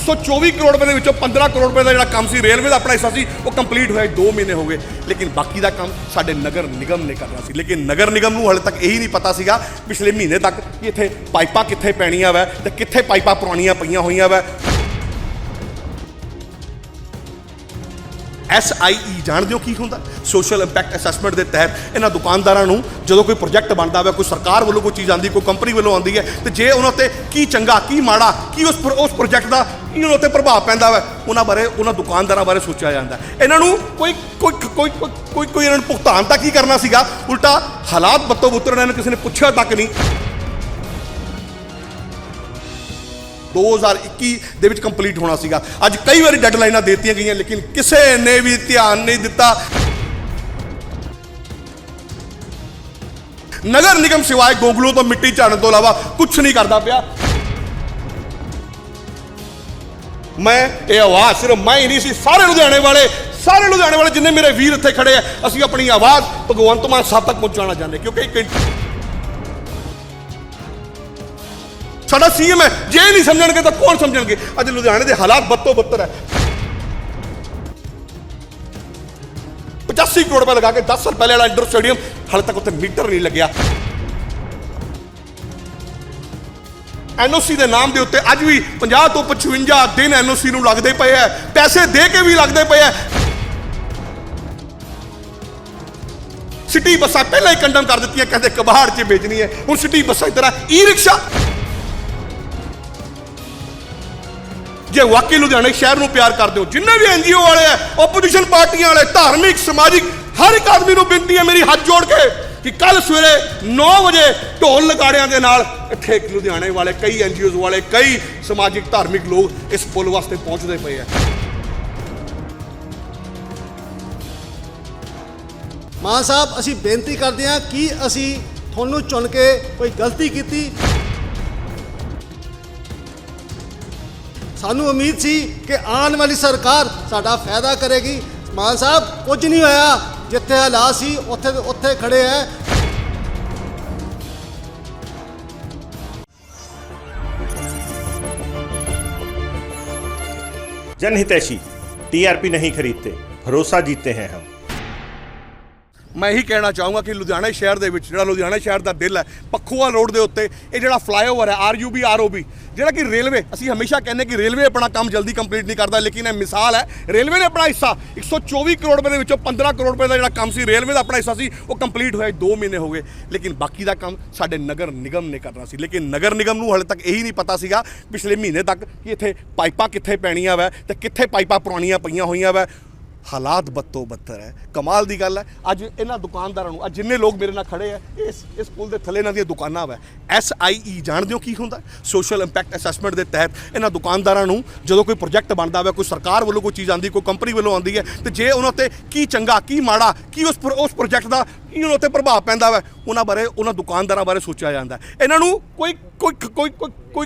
124 करोड़ रुपए ਦੇ ਵਿੱਚੋਂ 15 ਕਰੋੜ ਰੁਪਏ ਦਾ ਜਿਹੜਾ ਕੰਮ ਸੀ ਰੇਲਵੇ ਦਾ ਆਪਣਾ ਹਿੱਸਾ ਸੀ ਉਹ ਕੰਪਲੀਟ ਹੋਇਆ 2 ਮਹੀਨੇ ਹੋ ਗਏ ਲੇਕਿਨ ਬਾਕੀ ਦਾ ਕੰਮ ਸਾਡੇ ਨਗਰ ਨਿਗਮ ਨੇ ਕਰਨਾ ਸੀ ਲੇਕਿਨ ਨਗਰ ਨਿਗਮ ਨੂੰ ਹਾਲੇ ਤੱਕ ਇਹੀ ਨਹੀਂ ਪਤਾ ਸੀਗਾ ਪਿਛਲੇ ਮਹੀਨੇ ਤੱਕ ਕਿ ਇੱਥੇ ਪਾਈਪਾਂ ਕਿੱਥੇ ਪੈਣੀਆਂ ਵਾ ਤੇ ਕਿੱਥੇ ਪਾਈਪਾਂ ਪੁਰਾਣੀਆਂ ਪਈਆਂ ਹੋਈਆਂ ਵਾ SIE ਜਾਣਦੇ ਹੋ ਕੀ ਹੁੰਦਾ ਸੋਸ਼ਲ ਇੰਪੈਕਟ ਅਸੈਸਮੈਂਟ ਦੇ ਤਹਿਤ ਇਹਨਾਂ ਦੁਕਾਨਦਾਰਾਂ ਨੂੰ ਜਦੋਂ ਕੋਈ ਪ੍ਰੋਜੈਕਟ ਬਣਦਾ ਵਾ ਕੋਈ ਸਰਕਾਰ ਵੱਲੋਂ ਕੋਈ ਚੀਜ਼ ਆਉਂਦੀ ਕੋਈ ਕੰਪਨੀ ਵੱਲੋਂ ਆਉਂਦੀ ਹੈ ਤੇ ਜੇ ਉਹਨਾਂ ਤੇ ਕੀ ਚੰਗਾ ਕੀ ਮਾੜਾ ਕੀ ਉਸ ਪ੍ਰੋਜੈਕਟ ਦਾ ਕੀ ਉਹਨਾਂ ਉੱਤੇ ਪ੍ਰਭਾਵ ਪੈਂਦਾ ਵਾ ਉਹਨਾਂ ਬਾਰੇ ਉਹਨਾਂ ਦੁਕਾਨਦਾਰਾਂ ਬਾਰੇ ਸੋਚਿਆ ਜਾਂਦਾ ਇਹਨਾਂ ਨੂੰ ਕੋਈ ਇਹਨਾਂ ਨੂੰ ਭੁਗਤਾਨ ਤਾਂ ਕੀ ਕਰਨਾ ਸੀਗਾ ਉਲਟਾ ਹਾਲਾਤ ਬੱਤੋ ਬੁੱਤਰ ਇਹਨਾਂ ਨੂੰ ਕਿਸੇ ਨੇ ਪੁੱਛਿਆ ਤੱਕ ਨਹੀਂ 2021 ਦੇ ਵਿੱਚ ਕੰਪਲੀਟ ਹੋਣਾ ਸੀਗਾ ਅੱਜ ਕਈ ਵਾਰੀ ਡੈਡਲਾਈਨਾਂ ਦੇ ਦਿੱਤੀਆਂ ਗਈਆਂ ਲੇਕਿਨ ਕਿਸੇ ਨੇ ਵੀ ਧਿਆਨ ਨਹੀਂ ਦਿੱਤਾ ਨਗਰ ਨਿਗਮ ਸਿਵਾਏ ਗੋਗਲੂ ਤੋਂ ਮਿੱਟੀ ਝਾੜਨ ਤੋਂ ਇਲਾਵਾ ਕੁਝ ਨਹੀਂ ਕਰਦਾ ਪਿਆ ਮੈਂ ਇਹ ਆਵਾਜ਼ ਸਿਰਫ ਮੈਂ ਹੀ ਨਹੀਂ ਸੀ ਸਾਰੇ ਲੁਧਿਆਣੇ ਵਾਲੇ ਜਿੰਨੇ ਮੇਰੇ ਵੀਰ ਇੱਥੇ ਖੜੇ ਆ ਅਸੀਂ ਆਪਣੀ ਆਵਾਜ਼ ਭਗਵੰਤ ਮਾਨ ਸਾਹਿਬ ਤੱਕ ਪਹੁੰਚਾਉਣਾ ਚਾਹੁੰਦੇ ਕਿਉਂਕਿ ਸਾਡਾ CM ਹੈ ਜੇ ਨਹੀਂ ਸਮਝਣਗੇ ਤਾਂ ਕੌਣ ਸਮਝਣਗੇ ਅੱਜ ਲੁਧਿਆਣੇ ਦੇ ਹਾਲਾਤ ਬੱਤੋ ਬੱਤਰ ਹੈ 85 ਕਰੋੜ ਰੁਪਏ ਲਗਾ ਕੇ 10 ਸਾਲ ਪਹਿਲੇ ਵਾਲਾ ਇੰਡੋਰ ਸਟੇਡੀਅਮ ਹਾਲੇ ਤੱਕ ਉੱਥੇ ਮੀਟਰ ਨਹੀਂ ਲੱਗਿਆ NOC ਦੇ ਨਾਮ ਦੇ ਉੱਤੇ ਅੱਜ ਵੀ 50 ਤੋਂ 55 ਦਿਨ NOC ਨੂੰ ਲੱਗਦੇ ਪਏ ਹੈ ਪੈਸੇ ਦੇ ਕੇ ਵੀ ਲੱਗਦੇ ਪਏ ਹੈ ਸਿਟੀ ਬੱਸਾਂ ਪਹਿਲਾਂ ਹੀ ਕੰਡਮ ਕਰ ਦਿੱਤੀਆਂ ਕਹਿੰਦੇ ਕਬਾੜ 'ਚ ਵੇਚਣੀ ਹੈ ਹੁਣ ਸਿਟੀ ਬੱਸਾਂ ਦੀ ਤਰ੍ਹਾਂ ਈ-ਰਿਕਸ਼ਾ ਜੇ ਵਾਕਈ ਲੁਧਿਆਣੇ ਸ਼ਹਿਰ ਨੂੰ ਪਿਆਰ ਕਰਦੇ ਹੋ ਜਿੰਨੇ ਵੀ NGO ਵਾਲੇ ਆ ਆਪੋਜੀਸ਼ਨ ਪਾਰਟੀਆਂ ਵਾਲੇ ਧਾਰਮਿਕ ਸਮਾਜਿਕ ਹਰ ਇੱਕ ਆਦਮੀ ਨੂੰ ਬੇਨਤੀ ਹੈ ਮੇਰੀ ਹੱਥ ਜੋੜ ਕੇ ਕਿ ਕੱਲ ਸਵੇਰੇ 9 ਵਜੇ ਢੋਲ ਨਗਾੜਿਆਂ ਦੇ ਨਾਲ ਇੱਥੇ ਲੁਧਿਆਣੇ ਵਾਲੇ ਕਈ NGOs ਵਾਲੇ ਕਈ ਸਮਾਜਿਕ ਧਾਰਮਿਕ ਲੋਕ ਇਸ ਪੁਲ ਵਾਸਤੇ ਪਹੁੰਚਦੇ ਪਏ ਆ ਮਾਨ ਸਾਹਿਬ ਅਸੀਂ ਬੇਨਤੀ ਕਰਦੇ ਹਾਂ ਕਿ ਅਸੀਂ ਤੁਹਾਨੂੰ ਚੁਣ ਕੇ ਕੋਈ ਗਲਤੀ ਕੀਤੀ ਸਾਨੂੰ ਉਮੀਦ ਸੀ ਕਿ ਆਉਣ ਵਾਲੀ ਸਰਕਾਰ ਸਾਡਾ ਫਾਇਦਾ ਕਰੇਗੀ ਮਾਨ ਸਾਹਿਬ ਕੁਝ ਨਹੀਂ ਹੋਇਆ ਜਿੱਥੇ ਹਾਲਾਤ ਸੀ ਉੱਥੇ ਖੜੇ ਹੈ जनहितैषी TRP नहीं खरीदते भरोसा जीतते हैं हम मैं यही कहना चाहूँगा कि लुधियाना शहर ਦੇ ਵਿੱਚ ਜਿਹੜਾ ਲੁਧਿਆਣਾ ਸ਼ਹਿਰ ਦਾ ਦਿਲ ਹੈ ਪੱਖੋਵਾਲ ਰੋਡ ਦੇ ਉੱਤੇ ਇਹ ਜਿਹੜਾ ਫਲਾਈਓਵਰ ਹੈ RUB ROB ਜਿਹੜਾ ਕਿ ਰੇਲਵੇ ਅਸੀਂ ਹਮੇਸ਼ਾ ਕਹਿੰਦੇ ਕਿ ਰੇਲਵੇ ਆਪਣਾ ਕੰਮ ਜਲਦੀ ਕੰਪਲੀਟ ਨਹੀਂ ਕਰਦਾ ਲੇਕਿਨ ਇਹ ਮਿਸਾਲ ਹੈ ਰੇਲਵੇ ਨੇ ਆਪਣਾ ਹਿੱਸਾ 124 ਕਰੋੜ ਰੁਪਏ ਦੇ ਵਿੱਚੋਂ 15 ਕਰੋੜ ਰੁਪਏ ਦਾ ਜਿਹੜਾ ਕੰਮ ਸੀ ਰੇਲਵੇ ਦਾ ਆਪਣਾ ਹਿੱਸਾ ਸੀ ਉਹ ਕੰਪਲੀਟ ਹੋਇਆ 2 ਮਹੀਨੇ ਹੋ ਗਏ ਲੇਕਿਨ ਬਾਕੀ ਦਾ ਕੰਮ ਸਾਡੇ ਨਗਰ ਨਿਗਮ ਨੇ ਕਰਨਾ ਸੀ ਲੇਕਿਨ ਨਗਰ ਨਿਗਮ ਨੂੰ ਹਾਲੇ ਤੱਕ ਇਹੀ ਨਹੀਂ ਪਤਾ ਸੀਗਾ ਪਿਛਲੇ ਮਹੀਨੇ ਤੱਕ ਕਿ ਇੱਥੇ ਪਾਈਪਾਂ ਕਿੱਥੇ ਪੈਣੀਆਂ ਵਾ ਤੇ ਕਿੱਥੇ ਪਾਈਪਾਂ ਪੁਰਾਣੀਆਂ ਪਈਆਂ ਹੋਈਆਂ ਵਾ ਹਾਲਾਤ ਬੱਤੋ ਬੱਤਰ ਹੈ ਕਮਾਲ ਦੀ ਗੱਲ ਹੈ ਅੱਜ ਇਹਨਾਂ ਦੁਕਾਨਦਾਰਾਂ ਨੂੰ ਅੱਜ ਜਿੰਨੇ ਲੋਕ ਮੇਰੇ ਨਾਲ ਖੜੇ ਆ ਇਸ ਪੁਲ ਦੇ ਥੱਲੇ ਇਹਨਾਂ ਦੀਆਂ ਦੁਕਾਨਾਂ ਵਾ SIE ਜਾਣਦੇ ਹੋ ਕੀ ਹੁੰਦਾ ਸੋਸ਼ਲ ਇੰਪੈਕਟ ਅਸੈਸਮੈਂਟ ਦੇ ਤਹਿਤ ਇਹਨਾਂ ਦੁਕਾਨਦਾਰਾਂ ਨੂੰ ਜਦੋਂ ਕੋਈ ਪ੍ਰੋਜੈਕਟ ਬਣਦਾ ਵਾ ਕੋਈ ਸਰਕਾਰ ਵੱਲੋਂ ਕੋਈ ਚੀਜ਼ ਆਉਂਦੀ ਕੋਈ ਕੰਪਨੀ ਵੱਲੋਂ ਆਉਂਦੀ ਹੈ ਤੇ ਜੇ ਉਹਨਾਂ ਤੇ ਕੀ ਚੰਗਾ ਕੀ ਮਾੜਾ ਕੀ ਉਸ ਪ੍ਰੋਜੈਕਟ ਦਾ ਕੀ ਉਹਨਾਂ ਉੱਤੇ ਪ੍ਰਭਾਵ ਪੈਂਦਾ ਵਾ ਉਹਨਾਂ ਬਾਰੇ ਉਹਨਾਂ ਦੁਕਾਨਦਾਰਾਂ ਬਾਰੇ ਸੋਚਿਆ ਜਾਂਦਾ ਇਹਨਾਂ ਨੂੰ ਕੋਈ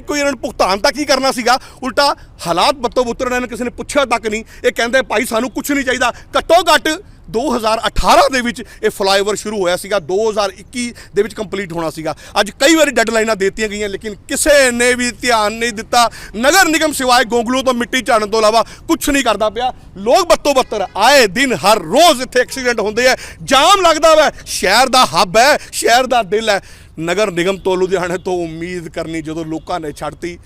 ਇਹਨਾਂ ਨੂੰ ਭੁਗਤਾਨ ਤਾਂ ਕੀ ਕਰਨਾ ਸੀਗਾ ਉਲਟਾ ਹਾਲਾਤ ਬੱਤੋ ਬੁੱਤਰ ਇਹਨਾਂ ਨੂੰ ਕਿਸੇ ਨੇ ਪੁੱਛਿਆ ਤੱਕ ਨਹੀਂ ਇਹ ਕਹਿੰਦੇ ਭਾਈ ਸਾਨੂੰ ਕੁਝ ਨਹੀਂ ਚਾਹੀਦਾ ਘੱਟੋ ਘੱਟ 2018 ਦੇ ਵਿੱਚ ਇਹ ਫਲਾਈਓਵਰ ਸ਼ੁਰੂ ਹੋਇਆ ਸੀਗਾ 2021 ਦੇ ਵਿੱਚ ਕੰਪਲੀਟ ਹੋਣਾ ਸੀਗਾ ਅੱਜ ਕਈ ਵਾਰੀ ਡੈਡਲਾਈਨਾਂ ਦੇ ਦਿੱਤੀਆਂ ਗਈਆਂ ਲੇਕਿਨ ਕਿਸੇ ਨੇ ਵੀ ਧਿਆਨ ਨਹੀਂ ਦਿੱਤਾ ਨਗਰ ਨਿਗਮ ਸਿਵਾਏ ਗੋਗਲੂ ਤੋਂ ਮਿੱਟੀ ਝਾੜਨ ਤੋਂ ਇਲਾਵਾ ਕੁਝ ਨਹੀਂ ਕਰਦਾ ਪਿਆ ਲੋਕ ਬੱਤੋ ਬੱਤਰ ਆਏ ਦਿਨ ਹਰ ਰੋਜ਼ ਇੱਥੇ ਐਕਸੀਡੈਂਟ ਹੁੰਦੇ ਆ ਜਾਮ ਲੱਗਦਾ ਵਾ ਸ਼ਹਿਰ ਦਾ ਹੱਬ ਹੈ ਸ਼ਹਿਰ ਦਾ ਦਿਲ ਹੈ ਨਗਰ ਨਿਗਮ ਤੋਂ ਲੁਧਿਆਣੇ ਤੋਂ ਉਮੀਦ ਕਰਨੀ ਜਦੋਂ ਲੋਕਾਂ ਨੇ ਛੱਡਤੀ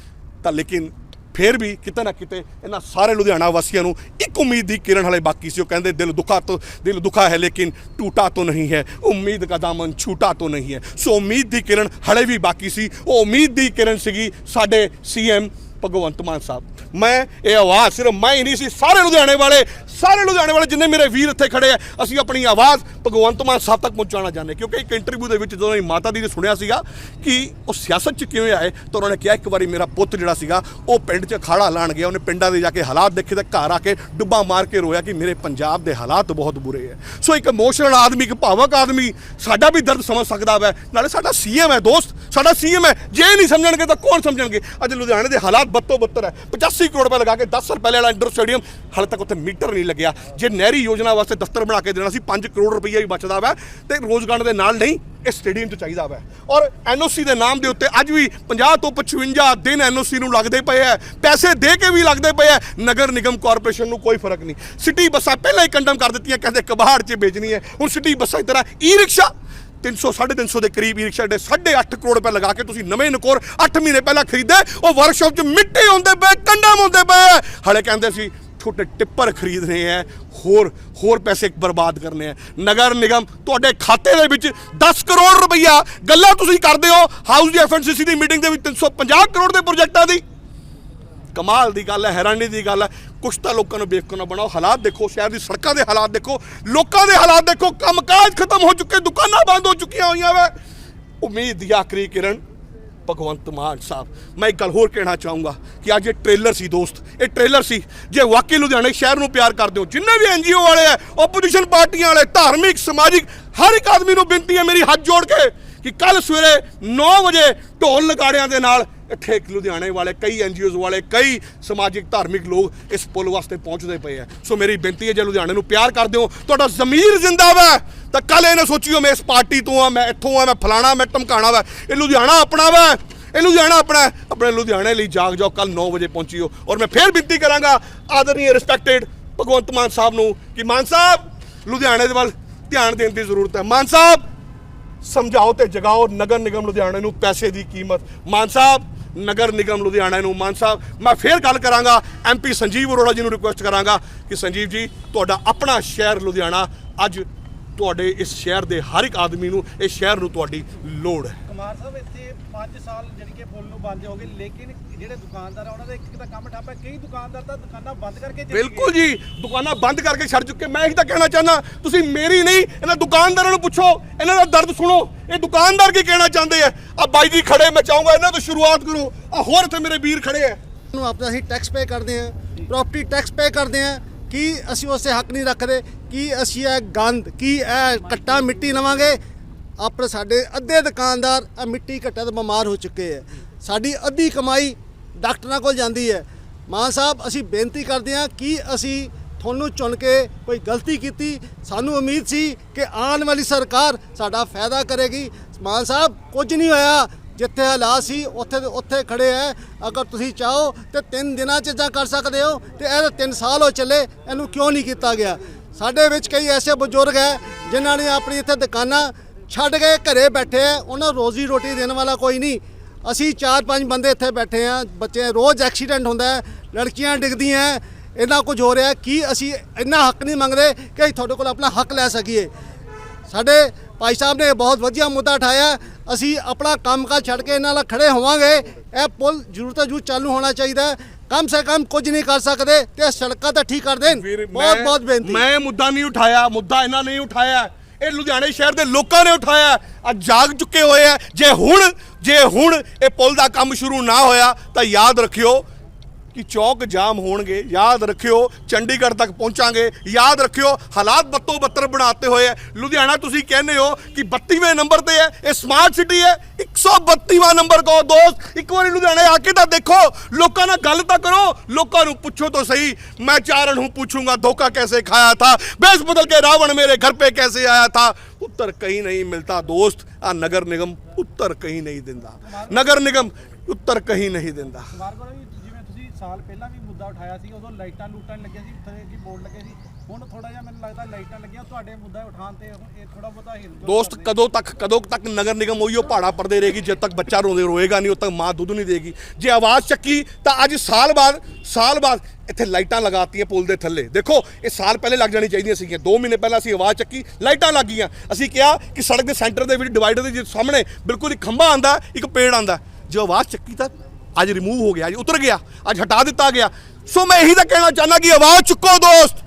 ਤਾਂ ਲੇਕਿਨ ਫਿਰ ਵੀ ਕਿਤੇ ਨਾ ਕਿਤੇ ਇਹਨਾਂ ਸਾਰੇ ਲੁਧਿਆਣਾ ਵਾਸੀਆਂ ਨੂੰ ਇੱਕ ਉਮੀਦ ਦੀ ਕਿਰਨ ਹਲੇ ਬਾਕੀ ਸੀ ਉਹ ਕਹਿੰਦੇ ਦਿਲ ਦੁਖਾ ਹੈ ਲੇਕਿਨ ਟੂਟਾ तो नहीं है उम्मीद का दामन छूटा तो नहीं है सो उम्मीद ਦੀ ਕਿਰਨ ਹਲੇ ਵੀ ਬਾਕੀ ਸੀ ਉਹ ਉਮੀਦ ਦੀ ਕਿਰਨ ਸੀਗੀ ਸਾਡੇ CM ਭਗਵੰਤ ਮਾਨ ਸਾਹਿਬ ਮੈਂ ਇਹ ਆਵਾਜ਼ ਸਿਰਫ ਮੈਂ ਹੀ ਨਹੀਂ ਸੀ ਸਾਰੇ ਲੁਧਿਆਣੇ ਵਾਲੇ ਜਿੰਨੇ ਮੇਰੇ ਵੀਰ ਇੱਥੇ ਖੜੇ ਆ ਅਸੀਂ ਆਪਣੀ ਆਵਾਜ਼ ਭਗਵੰਤ ਮਾਨ ਸਾਹਿਬ ਤੱਕ ਪਹੁੰਚਾਉਣਾ ਚਾਹੁੰਦੇ ਕਿਉਂਕਿ ਇੱਕ ਇੰਟਰਵਿਊ ਦੇ ਵਿੱਚ ਜਦੋਂ ਮਾਤਾ ਦੀ ਨੇ ਸੁਣਿਆ ਸੀਗਾ ਕਿ ਉਹ ਸਿਆਸਤ 'ਚ ਕਿਵੇਂ ਆਏ ਤਾਂ ਉਹਨਾਂ ਨੇ ਕਿਹਾ ਇੱਕ ਵਾਰੀ ਮੇਰਾ ਪੁੱਤ ਜਿਹੜਾ ਸੀਗਾ ਉਹ ਪਿੰਡ 'ਚ ਅਖਾੜਾ ਲਾਣ ਗਿਆ ਉਹਨੇ ਪਿੰਡਾਂ ਦੇ ਜਾ ਕੇ ਹਾਲਾਤ ਦੇਖੇ ਤੇ ਘਰ ਆ ਕੇ ਡੁੱਬਾ ਮਾਰ ਕੇ ਰੋਇਆ ਕਿ ਮੇਰੇ ਪੰਜਾਬ ਦੇ ਹਾਲਾਤ ਬਹੁਤ ਬੁਰੇ ਹੈ ਸੋ ਇੱਕ ਇਮੋਸ਼ਨਲ ਆਦਮੀ ਇੱਕ ਭਾਵਕ ਆਦਮੀ ਸਾਡਾ ਵੀ ਦਰਦ ਸਮਝ ਸਕਦਾ ਵੈ ਨਾਲੇ ਸਾਡਾ CM ਹੈ ਦੋਸਤ ਸਾਡਾ CM ਹੈ ਜੇ ਨਹੀਂ ਸਮਝਣਗੇ ਤਾਂ ਕੌਣ ਸਮਝਣਗੇ ਅੱਜ ਲੁਧਿਆਣੇ ਦੇ ਹਾਲਾਤ ਬੱਤੋ ਬੱਤਰ ਹੈ। 85 ਕਰੋੜ ਰੁਪਏ ਲਗਾ ਕੇ 10 ਸਾਲ ਪਹਿਲੇ ਵਾਲਾ ਇੰਡੋਰ ਸਟੇਡੀਅਮ ਹਾਲੇ ਤੱਕ ਉੱਥੇ ਮੀਟਰ ਨਹੀਂ ਲੱਗਿਆ। ਜੇ ਨਹਿਰੀ ਯੋਜਨਾ ਵਾਸਤੇ ਦਫ਼ਤਰ ਬਣਾ ਕੇ ਦੇਣਾ ਸੀ 5 ਕਰੋੜ ਰੁਪਈਆ ਵੀ ਬਚਦਾ ਵਾ ਤੇ ਰੋਜ਼ਗਾਰ ਦੇ ਨਾਲ ਨਹੀਂ ਇਹ ਸਟੇਡੀਅਮ 'ਚ ਚਾਹੀਦਾ ਵਾ। ਔਰ ਐਨਓਸੀ ਦੇ ਨਾਮ ਦੇ ਉੱਤੇ ਅੱਜ ਵੀ 50 ਤੋਂ 55 ਦਿਨ ਐਨਓਸੀ ਨੂੰ ਲੱਗਦੇ ਪਏ ਹੈ, ਪੈਸੇ ਦੇ ਕੇ ਵੀ ਲੱਗਦੇ ਪਏ ਹੈ। ਨਗਰ ਨਿਗਮ ਕਾਰਪੋਰੇਸ਼ਨ ਨੂੰ ਕੋਈ ਫਰਕ ਨਹੀਂ। ਸਿਟੀ ਬੱਸਾਂ ਪਹਿਲਾਂ ਹੀ ਕੰਡਮ ਕਰ ਦਿੱਤੀਆਂ, ਕਹਿੰਦੇ ਕਬਾੜ 'ਚ ਵੇਚਣੀ ਹੈ। ਹੁਣ ਸਿਟੀ ਬੱਸਾਂ ਦੀ ਤਰ੍ਹਾਂ ਈ ਰਿਕਸ਼ਾ 300 350 ਦੇ ਕਰੀਬ ਈ ਰਿਕਸ਼ਾ ਦੇ 8.5 ਕਰੋੜ ਰੁਪਏ ਲਗਾ ਕੇ ਤੁਸੀਂ ਨਵੇਂ ਨਕੋਰ 8 ਮਹੀਨੇ ਪਹਿਲਾਂ ਖਰੀਦੇ, ਉਹ ਵਰਕਸ਼ਾਪ 'ਚ ਮਿੱਟੀ ਹੁੰਦੇ ਪਏ, ਕੰਡਮ ਹੁੰਦੇ ਪਏ। ਹਲੇ ਕਹਿੰਦੇ ਸੀ ਛੋਟੇ ਟਿੱਪਰ ਖਰੀਦਣੇ ਹੈ, ਹੋਰ ਪੈਸੇ ਬਰਬਾਦ ਕਰਨੇ ਹੈ। ਨਗਰ ਨਿਗਮ ਤੁਹਾਡੇ ਖਾਤੇ ਦੇ ਵਿੱਚ 10 ਕਰੋੜ ਰੁਪਈਆ ਗੱਲਾਂ ਤੁਸੀਂ ਕਰਦੇ ਹੋ ਹਾਊਸ ਦੀ ਐਫਐਨਸੀਸੀ ਦੀ ਮੀਟਿੰਗ ਦੇ ਵਿੱਚ 350 ਕਰੋੜ ਦੇ ਪ੍ਰੋਜੈਕਟਾਂ ਦੀ। ਕਮਾਲ ਦੀ ਗੱਲ ਹੈ, ਹੈਰਾਨੀ ਦੀ ਗੱਲ ਹੈ। ਕੁਛ ਤਾਂ ਲੋਕਾਂ ਨੂੰ ਬੇਵਕੂਫ ਨਾ ਬਣਾਓ। ਹਾਲਾਤ ਦੇਖੋ, ਸ਼ਹਿਰ ਦੀ ਸੜਕਾਂ ਦੇ ਹਾਲਾਤ ਦੇਖੋ, ਲੋਕਾਂ ਦੇ ਹਾਲਾਤ ਦੇਖੋ। ਕੰਮਕਾਜ ਖਤਮ ਹੋ ਚੁੱਕੇ, ਦੁਕਾਨਾਂ ਬੰਦ ਹੋ ਚੁੱਕੀਆਂ ਹੋਈਆਂ ਵੇ। ਉਮੀਦ ਦੀ ਆਖਰੀ ਕਿਰਨ ਭਗਵੰਤ ਮਾਨ ਸਾਹਿਬ। ਮੈਂ ਇੱਕ ਗੱਲ ਹੋਰ ਕਹਿਣਾ ਚਾਹੂੰਗਾ ਕਿ ਅੱਜ ਇਹ ਟ੍ਰੇਲਰ ਸੀ ਦੋਸਤ, ਇਹ ਟ੍ਰੇਲਰ ਸੀ। ਜੇ ਵਾਕਈ ਲੁਧਿਆਣੇ ਸ਼ਹਿਰ ਨੂੰ ਪਿਆਰ ਕਰਦੇ ਹੋ, ਜਿੰਨੇ ਵੀ ਐਨਜੀਓ ਵਾਲੇ ਹੈ, ਓਪੋਜੀਸ਼ਨ ਪਾਰਟੀਆਂ ਵਾਲੇ, ਧਾਰਮਿਕ ਸਮਾਜਿਕ, ਹਰ ਇੱਕ ਆਦਮੀ ਨੂੰ ਬੇਨਤੀ ਹੈ ਮੇਰੀ ਹੱਥ ਜੋੜ ਕੇ ਕਿ ਕੱਲ ਸਵੇਰੇ 9 ਵਜੇ ਢੋਲ ਨਗਾੜਿਆਂ ਦੇ ਨਾਲ ਇੱਥੇ ਲੁਧਿਆਣੇ ਵਾਲੇ ਕਈ ਐਨਜੀਓਜ਼ ਵਾਲੇ, ਕਈ ਸਮਾਜਿਕ ਧਾਰਮਿਕ ਲੋਕ ਇਸ ਪੁਲ ਵਾਸਤੇ ਪਹੁੰਚਦੇ ਪਏ ਆ। ਸੋ ਮੇਰੀ ਬੇਨਤੀ ਹੈ ਜੇ ਲੁਧਿਆਣੇ ਨੂੰ ਪਿਆਰ ਕਰਦੇ ਹੋ, ਤੁਹਾਡਾ ਜ਼ਮੀਰ ਜ਼ਿੰਦਾ ਵਾ, ਤਾਂ ਕੱਲ ਇਹ ਨਾ ਸੋਚਿਓ ਮੈਂ ਇਸ ਪਾਰਟੀ ਤੋਂ ਆ, ਮੈਂ ਇੱਥੋਂ ਆ, ਮੈਂ ਫਲਾਣਾ, ਮੈਂ ਧਮਕਾਣਾ ਵਾ। ਇਹ ਲੁਧਿਆਣਾ ਆਪਣਾ ਵਾ, ਇਹ ਲੁਧਿਆਣਾ ਆਪਣਾ। ਆਪਣੇ ਲੁਧਿਆਣੇ ਲਈ ਜਾਗ ਜਾਓ, ਕੱਲ 9 ਵਜੇ ਪਹੁੰਚਿਓ। ਔਰ ਮੈਂ ਫੇਰ ਬੇਨਤੀ ਕਰਾਂਗਾ ਆਦਰਨੀय ਰਿਸਪੈਕਟਡ ਭਗਵੰਤ ਮਾਨ ਸਾਹਿਬ ਨੂੰ ਕਿ ਮਾਨ ਸਾਹਿਬ ਲੁਧਿਆਣੇ ਦੇ ਵੱਲ ਧਿਆਨ ਦੇਣ ਦੀ ਜ਼ਰੂਰਤ ਹੈ। ਮਾਨ ਸਾਹਿਬ ਸਮਝਾਓ ਤੇ ਜਗਾਓ ਨਗਰ ਨਿਗਮ ਲੁਧਿਆਣੇ ਨੂੰ ਪੈਸੇ ਦੀ ਕੀਮਤ। ਮਾਨ ਸਾਹਿਬ ਨਗਰ ਨਿਗਮ ਲੁਧਿਆਣਾ ਨੂੰ। ਮਾਨ ਸਾਹਿਬ ਮੈਂ ਫੇਰ ਗੱਲ ਕਰਾਂਗਾ MP ਸੰਜੀਵ ਅਰੋੜਾ ਜੀ ਨੂੰ ਰਿਕੁਐਸਟ ਕਰਾਂਗਾ ਕਿ ਸੰਜੀਵ ਜੀ ਤੁਹਾਡਾ ਆਪਣਾ ਸ਼ਹਿਰ ਲੁਧਿਆਣਾ, ਅੱਜ ਤੁਹਾਡੇ ਇਸ ਸ਼ਹਿਰ ਦੇ ਹਰ ਇੱਕ ਆਦਮੀ ਨੂੰ, ਇਸ ਸ਼ਹਿਰ ਨੂੰ ਤੁਹਾਡੀ ਲੋੜ ਹੈ। ਕੁਮਾਰ ਸਾਹਿਬ ਇੱਥੇ 5 ਸਾਲ ਜਿਹੜੀ ਕਿ ਪੁੱਲ ਨੂੰ ਬੰਦ ਹੋ ਗਏ, ਲੇਕਿਨ ਜਿਹੜੇ ਦੁਕਾਨਦਾਰ ਆ ਉਹਨਾਂ ਦਾ ਇੱਕ ਤਾਂ ਕੰਮ ਠੱਪ ਹੈ। ਕਈ ਦੁਕਾਨਦਾਰ ਤਾਂ ਦੁਕਾਨਾਂ ਬੰਦ ਕਰਕੇ ਚਲੇ ਗਏ। ਬਿਲਕੁਲ ਜੀ, ਦੁਕਾਨਾਂ ਬੰਦ ਕਰਕੇ ਛੱਡ ਚੁੱਕੇ। ਮੈਂ ਇਹ ਤਾਂ ਕਹਿਣਾ ਚਾਹੁੰਦਾ, ਤੁਸੀਂ ਮੇਰੀ ਨਹੀਂ ਇਹਨਾਂ ਦੁਕਾਨਦਾਰਾਂ ਨੂੰ ਪੁੱਛੋ, ਇਹਨਾਂ ਦਾ ਦਰਦ ਸੁਣੋ। ਇਹ ਦੁਕਾਨਦਾਰ ਕੀ ਕਹਿਣਾ ਚਾਹੁੰਦੇ ਆ। ਆ ਬਾਈ ਜੀ ਖੜੇ, ਮੈਂ ਚਾਹੂੰਗਾ ਇਹਨਾਂ ਤੋਂ ਸ਼ੁਰੂਆਤ ਕਰੋ। ਆ ਹੋਰ ਇੱਥੇ ਮੇਰੇ ਵੀਰ ਖੜੇ ਆ। ਨੂੰ ਆਪਣਾ ਅਸੀਂ ਟੈਕਸ ਪੇ ਕਰਦੇ ਹਾਂ, ਪ੍ਰੋਪਰਟੀ ਟੈਕਸ ਪੇ ਕਰਦੇ ਹਾਂ। ਕੀ ਅਸੀਂ ਉਸੇ ਹੱਕ ਨਹੀਂ ਰੱਖਦੇ ਕਿ ਅਸੀਂ ਇਹ ਗੰਦ, ਕੀ ਇਹ ਕੱਟਾ ਮਿੱਟੀ ਲਵਾਂਗੇ। ਆਪਣੇ ਸਾਡੇ ਅੱਧੇ ਦੁਕਾਨਦਾਰ ਆ ਮਿੱਟੀ ਘੱਟਾ ਤੋਂ ਬਿਮਾਰ ਹੋ ਚੁੱਕੇ ਹੈ। ਸਾਡੀ ਅੱਧੀ ਕਮਾਈ ਡਾਕਟਰਾਂ ਕੋਲ ਜਾਂਦੀ ਹੈ। ਮਾਨ ਸਾਹਿਬ ਅਸੀਂ ਬੇਨਤੀ ਕਰਦੇ ਹਾਂ ਕਿ ਅਸੀਂ ਤੁਹਾਨੂੰ ਚੁਣ ਕੇ ਕੋਈ ਗਲਤੀ ਕੀਤੀ, ਸਾਨੂੰ ਉਮੀਦ ਸੀ ਕਿ ਆਉਣ ਵਾਲੀ ਸਰਕਾਰ ਸਾਡਾ ਫਾਇਦਾ ਕਰੇਗੀ। ਮਾਨ ਸਾਹਿਬ ਕੁਝ ਨਹੀਂ ਹੋਇਆ, ਜਿੱਥੇ ਹਾਲਾਤ ਸੀ ਉੱਥੇ ਖੜੇ ਹੈ। ਅਗਰ ਤੁਸੀਂ ਚਾਹੋ ਤੇ 3 ਦਿਨਾਂ 'ਚ ਜਾਂ ਕਰ ਸਕਦੇ ਹੋ, ਤੇ ਇਹ 3 ਸਾਲ ਹੋ ਚੱਲੇ, ਇਹਨੂੰ ਕਿਉਂ ਨਹੀਂ ਕੀਤਾ ਗਿਆ। ਸਾਡੇ ਵਿੱਚ ਕਈ ਐਸੇ ਬਜ਼ੁਰਗ ਹੈ ਜਿਨ੍ਹਾਂ ਨੇ ਆਪਣੀ ਇੱਥੇ ਦੁਕਾਨਾਂ ਛੱਡ ਕੇ ਘਰੇ ਬੈਠੇ ਹੈ, ਉਹਨਾਂ ਨੂੰ ਰੋਜ਼ੀ ਰੋਟੀ ਦੇਣ ਵਾਲਾ ਕੋਈ ਨਹੀਂ। ਅਸੀਂ 4-5 ਬੰਦੇ ਇੱਥੇ ਬੈਠੇ ਹਾਂ, ਬੱਚੇ ਰੋਜ਼ ਐਕਸੀਡੈਂਟ ਹੁੰਦਾ ਹੈ, ਲੜਕੀਆਂ ਡਿੱਗਦੀਆਂ, ਇੰਨਾ ਕੁਝ ਹੋ ਰਿਹਾ ਕਿ ਅਸੀਂ ਇੰਨਾ ਹੱਕ ਨਹੀਂ ਮੰਗਦੇ ਕਿ ਅਸੀਂ ਤੁਹਾਡੇ ਕੋਲ ਆਪਣਾ ਹੱਕ ਲੈ ਸਕੀਏ। ਸਾਡੇ ਭਾਈ ਸਾਹਿਬ ਨੇ ਬਹੁਤ ਵਧੀਆ ਮੁੱਦਾ ਉਠਾਇਆ। ਅਸੀਂ ਆਪਣਾ ਕੰਮਕਾਜ ਛੱਡ ਕੇ ਇਹਨਾਂ ਨਾਲ ਖੜੇ ਹੋਵਾਂਗੇ। ਇਹ ਪੁਲ ਜ਼ਰੂਰ ਤੋਂ ਜ਼ਰੂਰ ਚਾਲੂ ਹੋਣਾ ਚਾਹੀਦਾ ਹੈ। ਕਮ ਸੇ ਕਮ ਕੁਝ ਨਹੀਂ ਕਰ ਸਕਦੇ ਤੇ ਸੜਕਾਂ ਤਾਂ ਠੀਕ ਕਰ ਦੇਣ। ਬਹੁਤ ਬੇਨਤੀ। ਮੈਂ ਮੁੱਦਾ ਨਹੀਂ ਉਠਾਇਆ, ਮੁੱਦਾ ਇਹਨਾਂ ਨੇ ਉਠਾਇਆ, ਇਹ ਲੁਧਿਆਣੇ ਸ਼ਹਿਰ ਦੇ ਲੋਕਾਂ ਨੇ ਉਠਾਇਆ। ਅੱਜ ਜਾਗ ਚੁੱਕੇ ਹੋਏ ਆ। ਜੇ ਹੁਣ ਇਹ ਪੁਲ ਦਾ ਕੰਮ ਸ਼ੁਰੂ ਨਾ ਹੋਇਆ ਤਾਂ ਯਾਦ ਰੱਖਿਓ ਕਿ ਚੌਕ ਜਾਮ ਹੋਣਗੇ। ਯਾਦ ਰੱਖਿਓ ਚੰਡੀਗੜ੍ਹ ਤੱਕ ਪਹੁੰਚਾਂਗੇ। ਯਾਦ ਰੱਖਿਓ ਹਾਲਾਤ ਬੱਤੋ ਬੱਤਰ ਬਣਾਤੇ ਹੋਏ ਹੈ। ਲੁਧਿਆਣਾ ਤੁਸੀਂ ਕਹਿੰਦੇ ਹੋ ਕਿ 32ਵੇਂ ਨੰਬਰ ਤੇ ਹੈ, ਇਹ ਸਮਾਰਟ ਸਿਟੀ ਹੈ। 132ਵਾਂ ਨੰਬਰ ਕਹੋ ਦੋਸਤ। ਇੱਕ ਵਾਰੀ ਲੁਧਿਆਣੇ ਆ ਕੇ ਤਾਂ ਦੇਖੋ, ਲੋਕਾਂ ਨਾਲ ਗੱਲ ਤਾਂ ਕਰੋ, ਲੋਕਾਂ ਨੂੰ ਪੁੱਛੋ ਤਾਂ ਸਹੀ। मैं चारण हूँ, पूछूंगा धोखा कैसे खाया था, बेस बदल के रावण मेरे घर पे कैसे आया था। उत्तर कहीं नहीं मिलता दोस्त। नगर निगम उत्तर कहीं नहीं देता, नगर निगम उत्तर कहीं नहीं देता। ਜਿਵੇਂ ਤੁਸੀਂ ਸਾਲ ਪਹਿਲਾਂ ਵੀ ਮੁੱਦਾ ਉਠਾਇਆ ਸੀ, ਉਦੋਂ ਲਾਈਟਾਂ ਲੂਟਾਂ ਲੱਗੀਆਂ ਸੀ, ਉੱਥੇ ਜੀ ਬੋਰਡ ਲੱਗੇ ਸੀ। ਹੁਣ ਥੋੜਾ ਜਿਹਾ ਮੈਨੂੰ ਲੱਗਦਾ ਲਾਈਟਾਂ ਲੱਗੀਆਂ, ਤੁਹਾਡੇ ਮੁੱਦਾ ਉਠਾਉਣ ਤੇ ਇਹ ਥੋੜਾ ਬਹੁਤਾ ਹਿਲ ਦੋਸਤ ਕਦੋਂ ਤੱਕ ਨਗਰ ਨਿਗਮ ਉਹੀਓ ਪਹਾੜਾ ਪਰਦੇ ਰਹੇਗੀ। ਜਦ ਤੱਕ ਬੱਚਾ ਰੋਏਗਾ ਨਹੀਂ, ਉਦੋਂ ਤੱਕ ਮਾਂ ਦੁੱਧ ਨਹੀਂ ਦੇਗੀ। ਜੇ ਆਵਾਜ਼ ਚੱਕੀ ਤਾਂ ਅੱਜ ਸਾਲ ਬਾਅਦ ਇੱਥੇ ਲਾਈਟਾਂ ਲਗਾਤੀਆਂ ਪੁਲ ਦੇ ਥੱਲੇ। ਦੇਖੋ ਇਹ ਸਾਲ ਪਹਿਲੇ ਲੱਗ ਜਾਣੀ ਚਾਹੀਦੀਆਂ ਸੀਗੀਆਂ। 2 ਮਹੀਨੇ ਪਹਿਲਾਂ ਅਸੀਂ ਆਵਾਜ਼ ਚੱਕੀ, ਲਾਈਟਾਂ ਲੱਗ ਗਈਆਂ। ਅਸੀਂ ਕਿਹਾ ਕਿ ਸੜਕ ਦੇ ਸੈਂਟਰ ਦੇ ਵਿੱਚ ਡਿਵਾਈਡਰ ਦੇ ਸਾਹਮਣੇ ਬਿਲਕੁਲ ਇੱਕ ਖੰਭਾ ਆਂਦਾ, ਇੱਕ ਪੇੜ ਆਂਦਾ। ਜੋ ਆਵਾਜ਼ ਚੱਕੀ ਤਾਂ ਅੱਜ ਰਿਮੂਵ ਹੋ ਗਿਆ, ਅੱਜ ਉਤਰ ਗਿਆ, ਅੱਜ ਹਟਾ ਦਿੱਤਾ ਗਿਆ। ਸੋ ਮੈਂ ਇਹੀ ਤਾਂ ਕਹਿਣਾ ਚਾਹੁੰਦਾ ਕਿ ਆਵਾਜ਼ ਚੁੱਕੋ ਦੋਸਤ,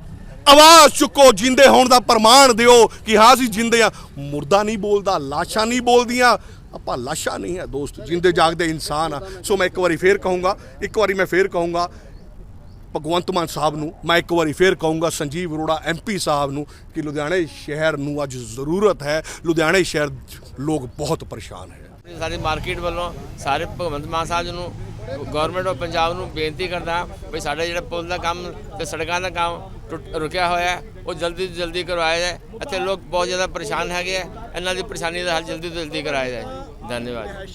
ਆਵਾਜ਼ ਚੁੱਕੋ। ਜਿੰਦੇ ਹੋਣ ਦਾ ਪ੍ਰਮਾਣ ਦਿਓ ਕਿ ਹਾਂ ਅਸੀਂ ਜਿੰਦੇ ਆ। ਮੁਰਦਾ ਨਹੀਂ ਬੋਲਦਾ, ਲਾਸ਼ਾਂ ਨਹੀਂ ਬੋਲਦੀਆਂ। ਆਪਾਂ ਲਾਸ਼ਾਂ ਨਹੀਂ ਹੈ ਦੋਸਤ, ਜਿੰਦੇ ਜਾਗਦੇ ਇਨਸਾਨ ਆ। ਸੋ ਮੈਂ ਇੱਕ ਵਾਰੀ ਫੇਰ ਕਹੂੰਗਾ ਭਗਵੰਤ ਮਾਨ ਸਾਹਿਬ ਨੂੰ, ਮੈਂ ਇੱਕ ਵਾਰੀ ਫੇਰ ਕਹੂੰਗਾ ਸੰਜੀਵ ਅਰੋੜਾ MP ਸਾਹਿਬ ਨੂੰ ਕਿ ਲੁਧਿਆਣੇ ਸ਼ਹਿਰ ਨੂੰ ਅੱਜ ਜ਼ਰੂਰਤ ਹੈ। ਲੁਧਿਆਣੇ ਸ਼ਹਿਰ ਲੋਕ ਬਹੁਤ ਪਰੇਸ਼ਾਨ ਹੈ। ਸਾਡੀ ਮਾਰਕੀਟ ਵੱਲੋਂ ਸਾਰੇ ਭਗਵੰਤ ਮਾਨ ਸਾਹਿਬ ਜੀ ਨੂੰ ਗਵਰਨਮੈਂਟ ਆਫ ਪੰਜਾਬ ਨੂੰ ਬੇਨਤੀ ਕਰਦਾ ਵੀ ਸਾਡੇ ਜਿਹੜਾ ਪੁਲ ਦਾ ਕੰਮ ਤੇ ਸੜਕਾਂ ਦਾ ਕੰਮ ਰੁਕਿਆ ਹੋਇਆ ਹੈ, ਉਹ ਜਲਦੀ ਤੋਂ ਜਲਦੀ ਕਰਵਾਇਆ ਜਾਏ। ਇੱਥੇ ਲੋਕ ਬਹੁਤ ਜ਼ਿਆਦਾ ਪਰੇਸ਼ਾਨ ਹੈਗੇ ਆ, ਇਹਨਾਂ ਦੀ ਪਰੇਸ਼ਾਨੀ ਦਾ ਹੱਲ ਜਲਦੀ ਤੋਂ ਜਲਦੀ ਕਰਾਇਆ ਜਾਏ। ਧੰਨਵਾਦ।